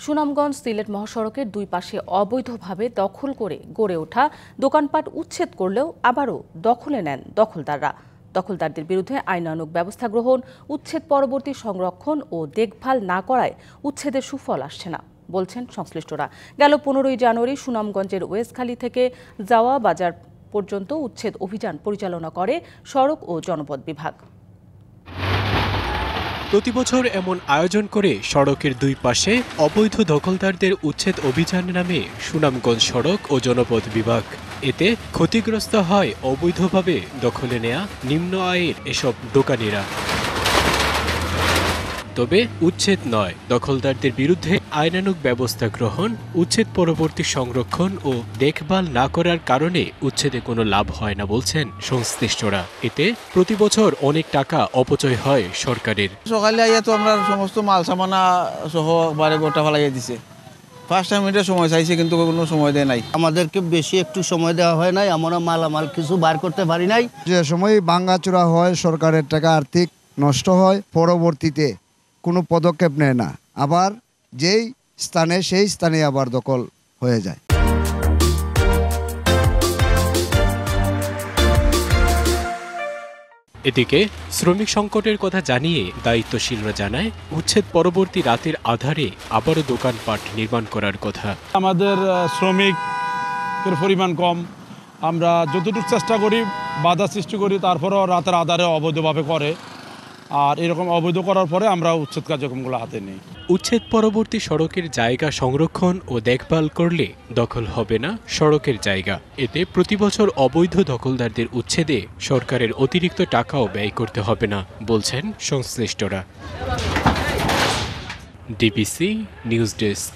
সুনামগঞ্জ সিলেট মহাসড়কের দুই পাশে অবৈধভাবে দখল করে গড়ে ওঠা দোকানপাট উচ্ছেদ করলেও আবারও দখলে নেন দখলদাররা। দখলদারদের বিরুদ্ধে আইনানুগ ব্যবস্থা গ্রহণ, উচ্ছেদ পরবর্তী সংরক্ষণ ও দেখভাল না করায় উচ্ছেদের সুফল আসছে না বলছেন সংশ্লিষ্টরা। গেল 15ই জানুয়ারি সুনামগঞ্জের ওয়েস্টখালী থেকে জাওয়া বাজার পর্যন্ত উচ্ছেদ অভিযান পরিচালনা করে সড়ক ও জনপথ বিভাগ। প্রতিবছর এমন আয়োজন করে সড়কের দুই পাশে অবৈধ দখলদারদের উচ্ছেদ অভিযান নামে সুনামগঞ্জ সড়ক ও জনপথ বিভাগ। এতে ক্ষতিগ্রস্ত হয় অবৈধভাবে দখলে নেয়া নিম্ন আয়ের এসব দোকানিরা। তবে উচ্ছেদ নয়, দখলদারদের বিরুদ্ধে আইনানুগ ব্যবস্থা গ্রহণ, উচ্ছেদ পরবর্তী সংরক্ষণ ও দেখভাল না করার কারণে উচ্ছেদে কোনো লাভ হয় না বলছেন সংশ্লিষ্টরা। এতে প্রতি বছর অনেক টাকা অপচয় হয় সরকারের। সকালে আইয়া তো আমরা সমস্ত মাল সামানা সহ বারে গোটা ফেলাইয়া দিছে। ফার্স্ট টাইম এটা সময় চাইছে কিন্তু কোনো সময় দেয় নাই। আমাদেরকে বেশি একটু সময় দেওয়া হয় নাই, আমরা মালামাল কিছু বার করতে পারি নাই। যে সময় ভাঙাচোরা হয়, সরকারের টাকা আর্থিক নষ্ট হয়, পরবর্তীতে কোনো পদক্ষেপ নেয় না, আবার যেই স্থানে সেই স্থানে আবার দখল হয়ে যায়। এদিকে শ্রমিক সংকটের কথা জানিয়ে দায়িত্বশীলরা জানায়, উচ্ছেদ পরবর্তী রাতের আধারে আবারও দোকানপাট নির্মাণ করার কথা। আমাদের শ্রমিকের পরিমাণ কম, আমরা যতটুকু চেষ্টা করি বাধা সৃষ্টি করি, তারপরেও রাতের আধারে অবৈধভাবে করে, আর এরকম অবৈধ করার পরে আমরা উচ্ছেদ কার্যক্রমগুলো হাতে নিই। উচ্ছেদ পরবর্তী সড়কের জায়গা সংরক্ষণ ও দেখভাল করলে দখল হবে না সড়কের জায়গা। এতে প্রতি বছর অবৈধ দখলদারদের উচ্ছেদে সরকারের অতিরিক্ত টাকাও ব্যয় করতে হবে না বলছেন সংশ্লিষ্টরা। DBC news desk.